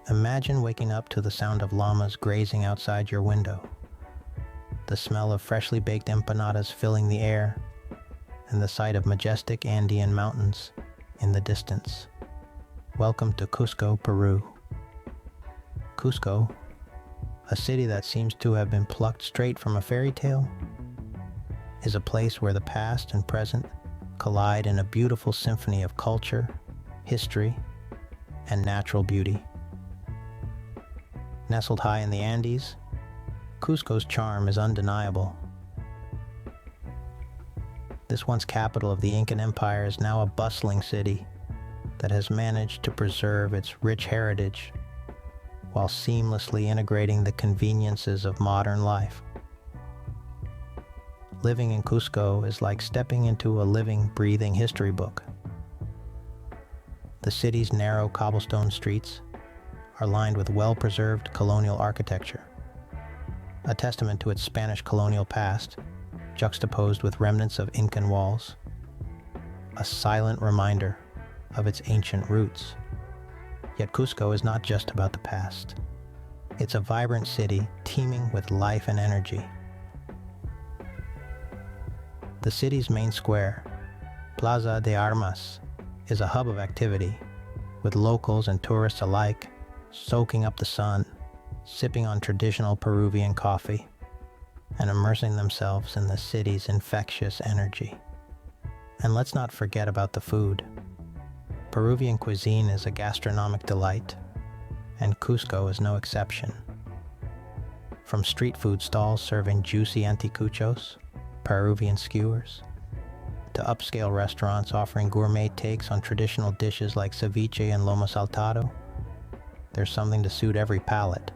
Imagine waking up to the sound of llamas grazing outside your window, the smell of freshly baked empanadas filling the air, and the sight of majestic Andean mountains in the distance. Welcome to Cusco, Peru. Cusco, a city that seems to have been plucked straight from a fairy tale, is a place where the past and present collide in a beautiful symphony of culture, history, and natural beauty. Nestled high in the Andes, Cusco's charm is undeniable. This once capital of the Incan Empire is now a bustling city that has managed to preserve its rich heritage while seamlessly integrating the conveniences of modern life. Living in Cusco is like stepping into a living, breathing history book. The city's narrow cobblestone streets are lined with well-preserved colonial architecture, a testament to its Spanish colonial past, juxtaposed with remnants of Incan walls, a silent reminder of its ancient roots. Yet Cusco is not just about the past. It's a vibrant city teeming with life and energy. The city's main square, Plaza de Armas, is a hub of activity, with locals and tourists alike soaking up the sun, sipping on traditional Peruvian coffee, and immersing themselves in the city's infectious energy. And let's not forget about the food. Peruvian cuisine is a gastronomic delight, and Cusco is no exception. From street food stalls serving juicy anticuchos, Peruvian skewers, to upscale restaurants offering gourmet takes on traditional dishes like ceviche and lomo saltado, there's something to suit every palate.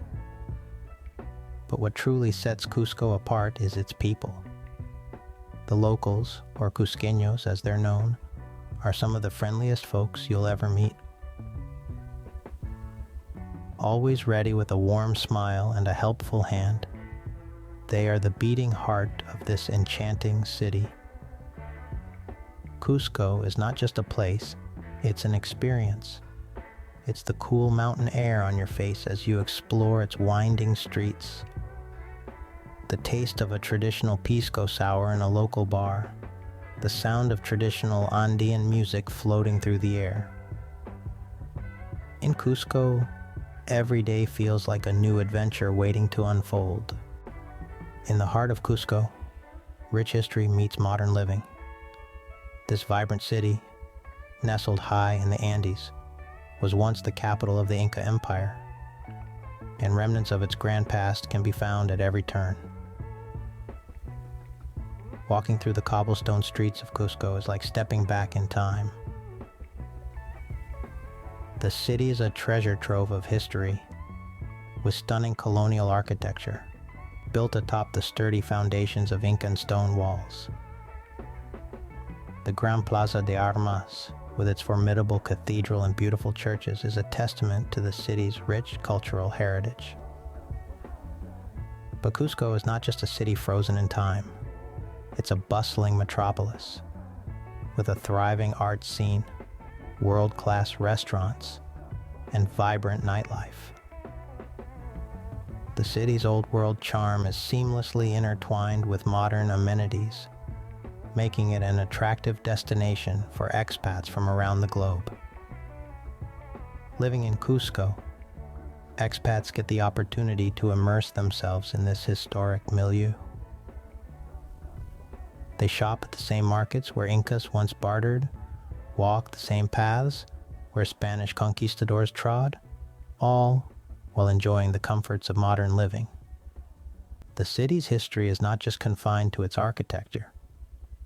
But what truly sets Cusco apart is its people. The locals, or Cusqueños as they're known, are some of the friendliest folks you'll ever meet. Always ready with a warm smile and a helpful hand, they are the beating heart of this enchanting city. Cusco is not just a place, it's an experience. It's the cool mountain air on your face as you explore its winding streets, the taste of a traditional pisco sour in a local bar, the sound of traditional Andean music floating through the air. In Cusco, every day feels like a new adventure waiting to unfold. In the heart of Cusco, rich history meets modern living. This vibrant city, nestled high in the Andes, was once the capital of the Inca Empire, and remnants of its grand past can be found at every turn. Walking through the cobblestone streets of Cusco is like stepping back in time. The city is a treasure trove of history, with stunning colonial architecture, built atop the sturdy foundations of Incan stone walls. The Gran Plaza de Armas, with its formidable cathedral and beautiful churches, is a testament to the city's rich cultural heritage. But Cusco is not just a city frozen in time. It's a bustling metropolis, with a thriving art scene, world-class restaurants, and vibrant nightlife. The city's old-world charm is seamlessly intertwined with modern amenities, making it an attractive destination for expats from around the globe. Living in Cusco, expats get the opportunity to immerse themselves in this historic milieu. They shop at the same markets where Incas once bartered, walk the same paths where Spanish conquistadors trod, all while enjoying the comforts of modern living. The city's history is not just confined to its architecture.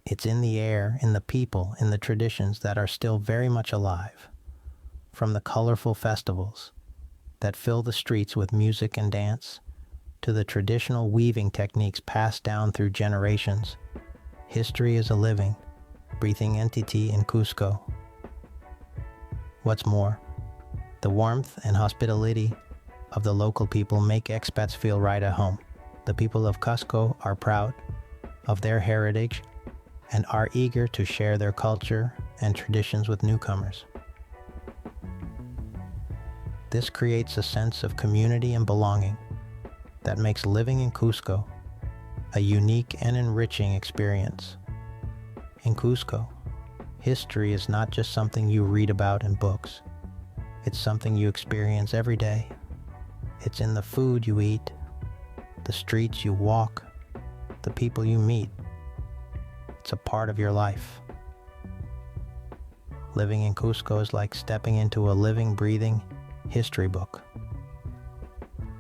It's in the air, in the people, in the traditions that are still very much alive. From the colorful festivals that fill the streets with music and dance, to the traditional weaving techniques passed down through generations, history is a living, breathing entity in Cusco. What's more, the warmth and hospitality of the local people make expats feel right at home. The people of Cusco are proud of their heritage and are eager to share their culture and traditions with newcomers. This creates a sense of community and belonging that makes living in Cusco a unique and enriching experience. In Cusco, history is not just something you read about in books. It's something you experience every day. It's in the food you eat, the streets you walk, the people you meet. It's a part of your life. Living in Cusco is like stepping into a living, breathing history book.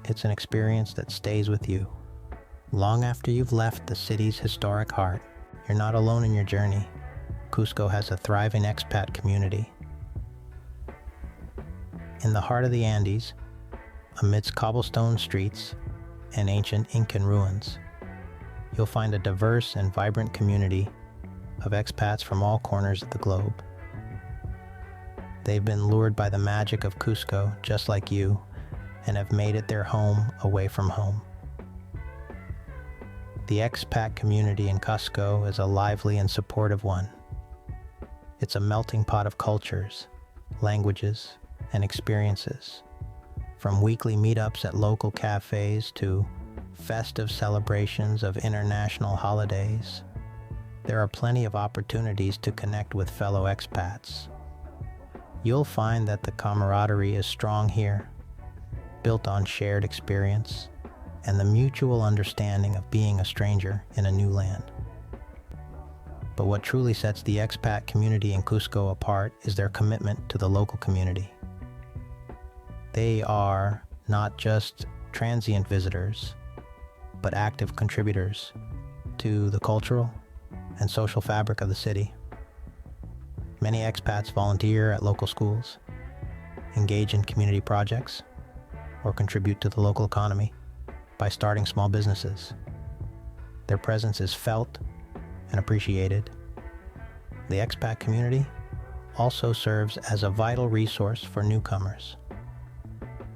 It's an experience that stays with you. Long after you've left the city's historic heart, you're not alone in your journey. Cusco has a thriving expat community. In the heart of the Andes, amidst cobblestone streets and ancient Incan ruins, you'll find a diverse and vibrant community of expats from all corners of the globe. They've been lured by the magic of Cusco, just like you, and have made it their home away from home. The expat community in Cusco is a lively and supportive one. It's a melting pot of cultures, languages, and experiences, from weekly meetups at local cafes to festive celebrations of international holidays. There are plenty of opportunities to connect with fellow expats. You'll find that the camaraderie is strong here, built on shared experience and the mutual understanding of being a stranger in a new land. But what truly sets the expat community in Cusco apart is their commitment to the local community. They are not just transient visitors, but active contributors to the cultural and social fabric of the city. Many expats volunteer at local schools, engage in community projects, or contribute to the local economy by starting small businesses. Their presence is felt and appreciated. The expat community also serves as a vital resource for newcomers.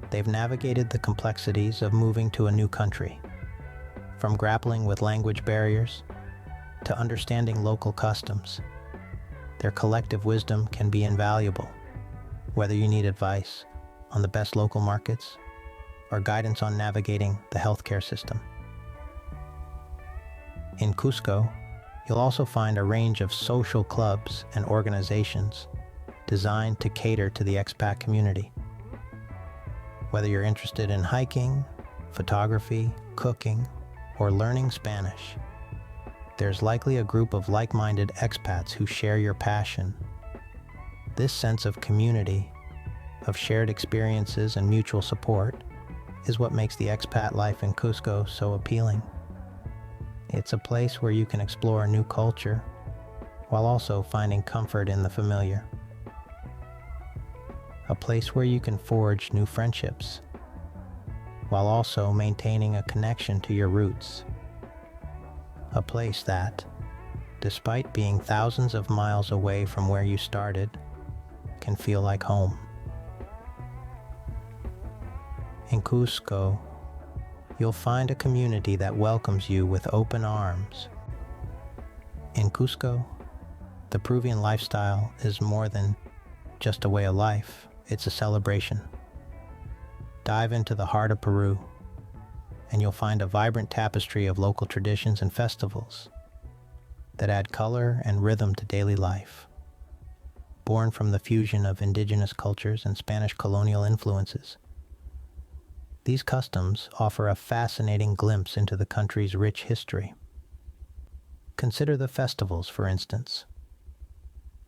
They've navigated the complexities of moving to a new country, from grappling with language barriers to understanding local customs. Their collective wisdom can be invaluable, whether you need advice on the best local markets or guidance on navigating the healthcare system. In Cusco, you'll also find a range of social clubs and organizations designed to cater to the expat community. Whether you're interested in hiking, photography, cooking, or learning Spanish, there's likely a group of like-minded expats who share your passion. This sense of community, of shared experiences and mutual support, is what makes the expat life in Cusco so appealing. It's a place where you can explore a new culture while also finding comfort in the familiar. A place where you can forge new friendships while also maintaining a connection to your roots. A place that, despite being thousands of miles away from where you started, can feel like home. In Cusco, you'll find a community that welcomes you with open arms. In Cusco, the Peruvian lifestyle is more than just a way of life, it's a celebration. Dive into the heart of Peru, and you'll find a vibrant tapestry of local traditions and festivals that add color and rhythm to daily life. Born from the fusion of indigenous cultures and Spanish colonial influences, these customs offer a fascinating glimpse into the country's rich history. Consider the festivals, for instance.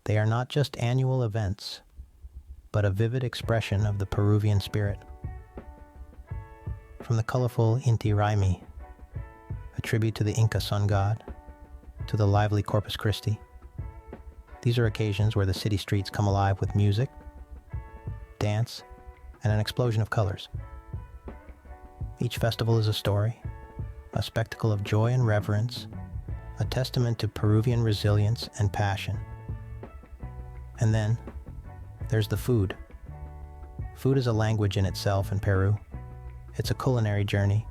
They are not just annual events, but a vivid expression of the Peruvian spirit. From the colorful Inti Raymi, a tribute to the Inca sun god, to the lively Corpus Christi. These are occasions where the city streets come alive with music, dance, and an explosion of colors. Each festival is a story, a spectacle of joy and reverence, a testament to Peruvian resilience and passion. And then, there's the food. Food is a language in itself in Peru. It's a culinary journey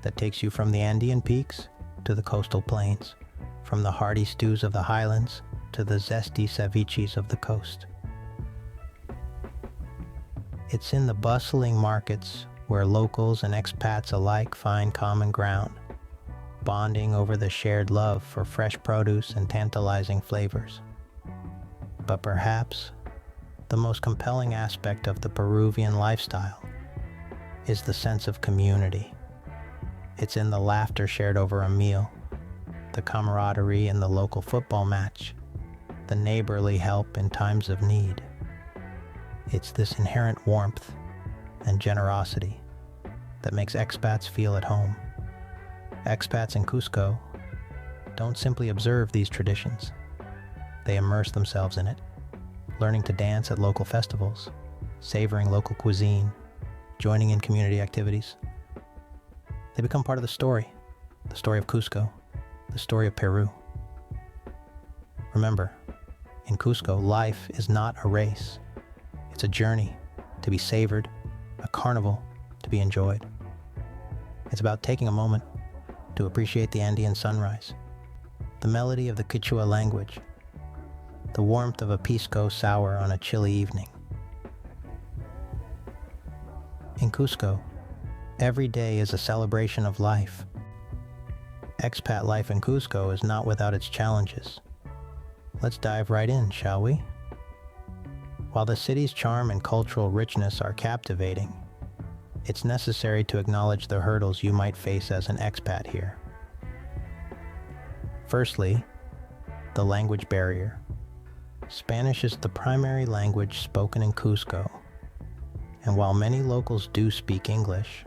that takes you from the Andean peaks to the coastal plains, from the hearty stews of the highlands to the zesty ceviches of the coast. It's in the bustling markets where locals and expats alike find common ground, bonding over the shared love for fresh produce and tantalizing flavors. But perhaps the most compelling aspect of the Peruvian lifestyle is the sense of community. It's in the laughter shared over a meal, the camaraderie in the local football match, the neighborly help in times of need. It's this inherent warmth and generosity that makes expats feel at home. Expats in Cusco don't simply observe these traditions. They immerse themselves in it, learning to dance at local festivals, savoring local cuisine, joining in community activities. They become part of the story of Cusco, the story of Peru. Remember, in Cusco, life is not a race. It's a journey to be savored, a carnival to be enjoyed. It's about taking a moment to appreciate the Andean sunrise, the melody of the Quechua language, the warmth of a pisco sour on a chilly evening. In Cusco, every day is a celebration of life. Expat life in Cusco is not without its challenges. Let's dive right in, shall we? While the city's charm and cultural richness are captivating, it's necessary to acknowledge the hurdles you might face as an expat here. Firstly, the language barrier. Spanish is the primary language spoken in Cusco, and while many locals do speak English,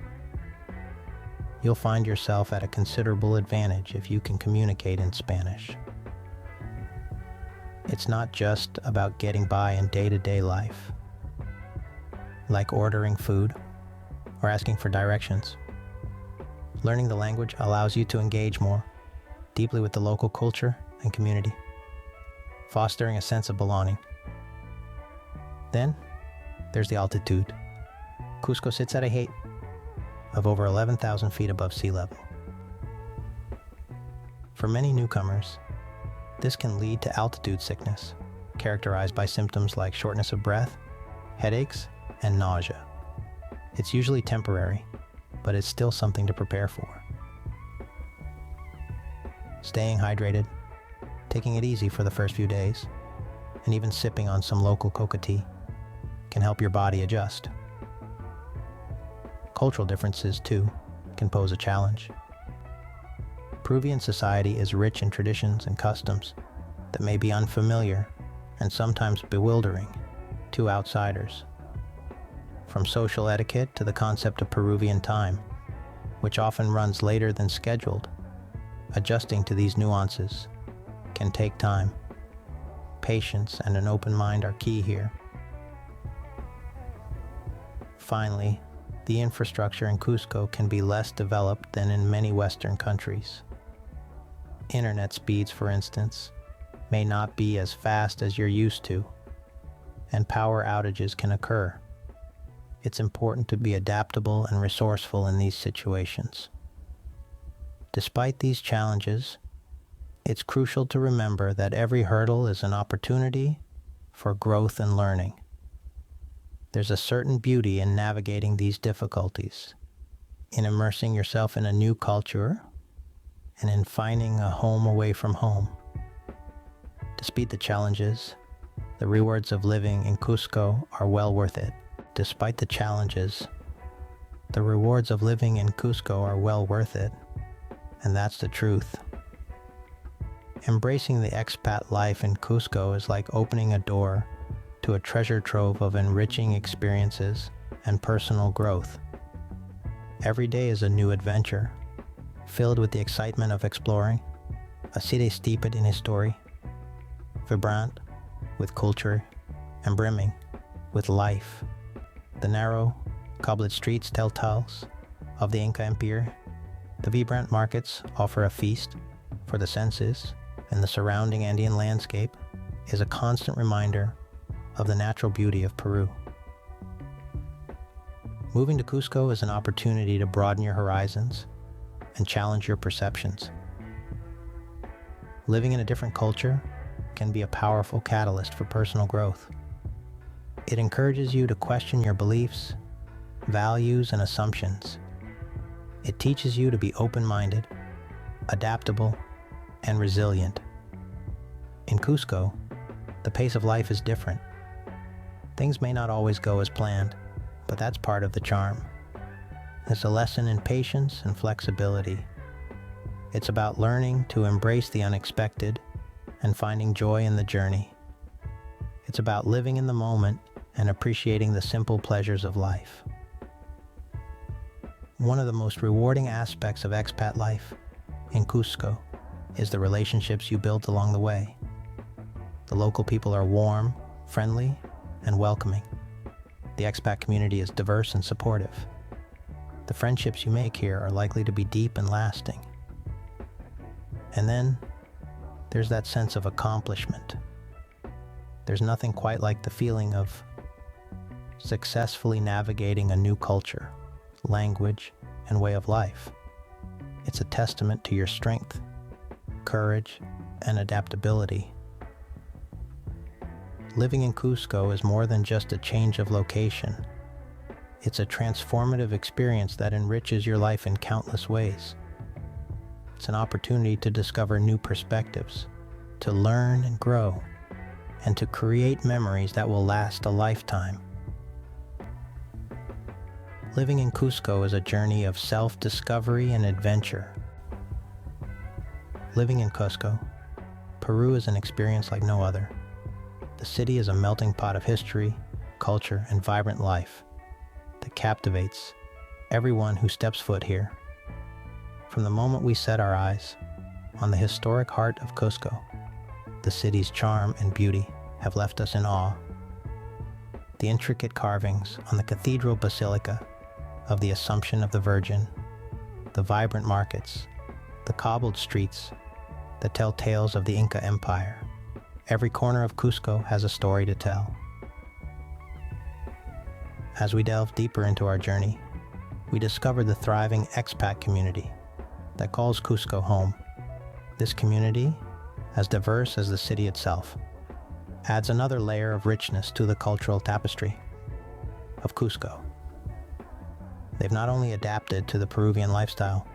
you'll find yourself at a considerable advantage if you can communicate in Spanish. It's not just about getting by in day-to-day life, like ordering food or asking for directions. Learning the language allows you to engage more deeply with the local culture and community, fostering a sense of belonging. Then, there's the altitude. Cusco sits at a height of over 11,000 feet above sea level. For many newcomers, this can lead to altitude sickness, characterized by symptoms like shortness of breath, headaches, and nausea. It's usually temporary, but it's still something to prepare for. Staying hydrated, taking it easy for the first few days, and even sipping on some local coca tea can help your body adjust. Cultural differences, too, can pose a challenge. Peruvian society is rich in traditions and customs that may be unfamiliar and sometimes bewildering to outsiders. From social etiquette to the concept of Peruvian time, which often runs later than scheduled, adjusting to these nuances can take time. Patience and an open mind are key here. Finally, the infrastructure in Cusco can be less developed than in many Western countries. Internet speeds, for instance, may not be as fast as you're used to, and power outages can occur. It's important to be adaptable and resourceful in these situations. Despite these challenges, it's crucial to remember that every hurdle is an opportunity for growth and learning. There's a certain beauty in navigating these difficulties, in immersing yourself in a new culture, and in finding a home away from home. Despite the challenges, the rewards of living in Cusco are well worth it. Despite the challenges, the rewards of living in Cusco are well worth it, and that's the truth. Embracing the expat life in Cusco is like opening a door to a treasure trove of enriching experiences and personal growth. Every day is a new adventure, filled with the excitement of exploring, a city steeped in history, vibrant with culture and brimming with life. The narrow, cobbled streets tell tales of the Inca Empire. The vibrant markets offer a feast for the senses, and the surrounding Andean landscape is a constant reminder of the natural beauty of Peru. Moving to Cusco is an opportunity to broaden your horizons and challenge your perceptions. Living in a different culture can be a powerful catalyst for personal growth. It encourages you to question your beliefs, values, and assumptions. It teaches you to be open-minded, adaptable, and resilient. In Cusco, the pace of life is different. Things may not always go as planned, but that's part of the charm. It's a lesson in patience and flexibility. It's about learning to embrace the unexpected and finding joy in the journey. It's about living in the moment and appreciating the simple pleasures of life. One of the most rewarding aspects of expat life in Cusco is the relationships you build along the way. The local people are warm, friendly, and welcoming. The expat community is diverse and supportive. The friendships you make here are likely to be deep and lasting. And then, there's that sense of accomplishment. There's nothing quite like the feeling of successfully navigating a new culture, language, and way of life. It's a testament to your strength, courage, and adaptability. Living in Cusco is more than just a change of location. It's a transformative experience that enriches your life in countless ways. It's an opportunity to discover new perspectives, to learn and grow, and to create memories that will last a lifetime. Living in Cusco is a journey of self-discovery and adventure. Living in Cusco, Peru is an experience like no other. The city is a melting pot of history, culture, and vibrant life that captivates everyone who steps foot here. From the moment we set our eyes on the historic heart of Cusco, the city's charm and beauty have left us in awe. The intricate carvings on the Cathedral Basilica of the Assumption of the Virgin, the vibrant markets, the cobbled streets that tell tales of the Inca Empire. Every corner of Cusco has a story to tell. As we delve deeper into our journey, we discover the thriving expat community that calls Cusco home. This community, as diverse as the city itself, adds another layer of richness to the cultural tapestry of Cusco. They've not only adapted to the Peruvian lifestyle,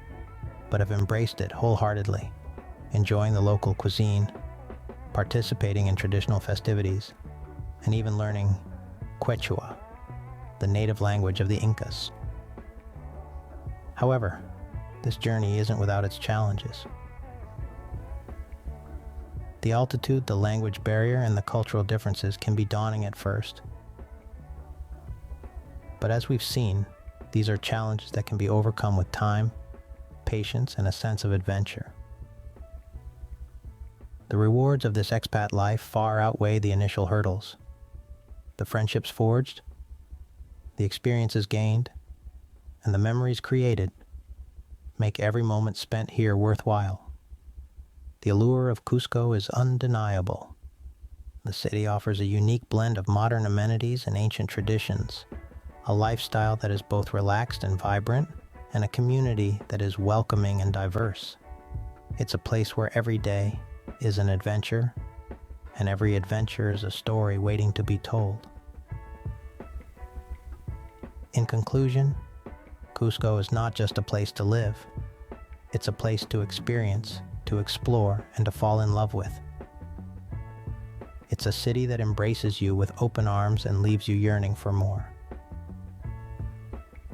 but have embraced it wholeheartedly, enjoying the local cuisine, participating in traditional festivities, and even learning Quechua, the native language of the Incas. However, this journey isn't without its challenges. The altitude, the language barrier, and the cultural differences can be daunting at first. But as we've seen, these are challenges that can be overcome with time, patience, and a sense of adventure. The rewards of this expat life far outweigh the initial hurdles. The friendships forged, the experiences gained, and the memories created make every moment spent here worthwhile. The allure of Cusco is undeniable. The city offers a unique blend of modern amenities and ancient traditions, a lifestyle that is both relaxed and vibrant, and a community that is welcoming and diverse. It's a place where every day is an adventure, and every adventure is a story waiting to be told. In conclusion, Cusco is not just a place to live. It's a place to experience, to explore, and to fall in love with. It's a city that embraces you with open arms and leaves you yearning for more.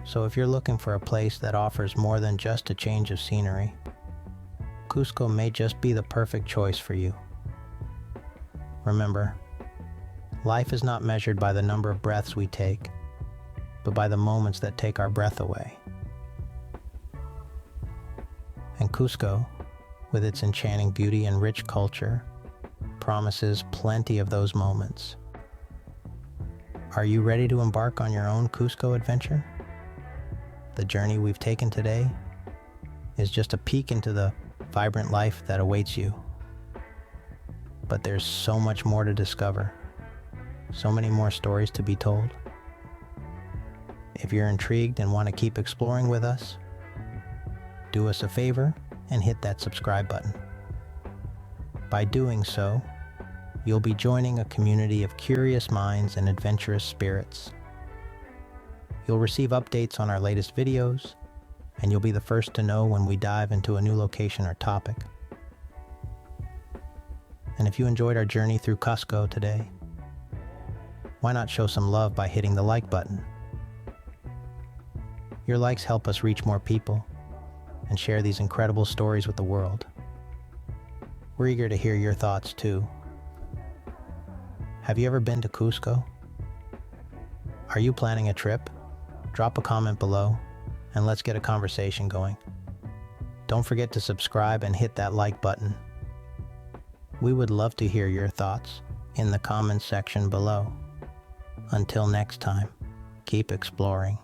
So if you're looking for a place that offers more than just a change of scenery, Cusco may just be the perfect choice for you. Remember, life is not measured by the number of breaths we take, but by the moments that take our breath away. And Cusco, with its enchanting beauty and rich culture, promises plenty of those moments. Are you ready to embark on your own Cusco adventure? The journey we've taken today is just a peek into the vibrant life that awaits you. But there's so much more to discover, so many more stories to be told. If you're intrigued and want to keep exploring with us, do us a favor and hit that subscribe button. By doing so, You'll be joining a community of curious minds and adventurous spirits. You'll receive updates on our latest videos, and you'll be the first to know when we dive into a new location or topic. And if you enjoyed our journey through Cusco today, why not show some love by hitting the like button? Your likes help us reach more people and share these incredible stories with the world. We're eager to hear your thoughts too. Have you ever been to Cusco? Are you planning a trip? Drop a comment below and let's get a conversation going. Don't forget to subscribe and hit that like button. We would love to hear your thoughts in the comments section below. Until next time, keep exploring.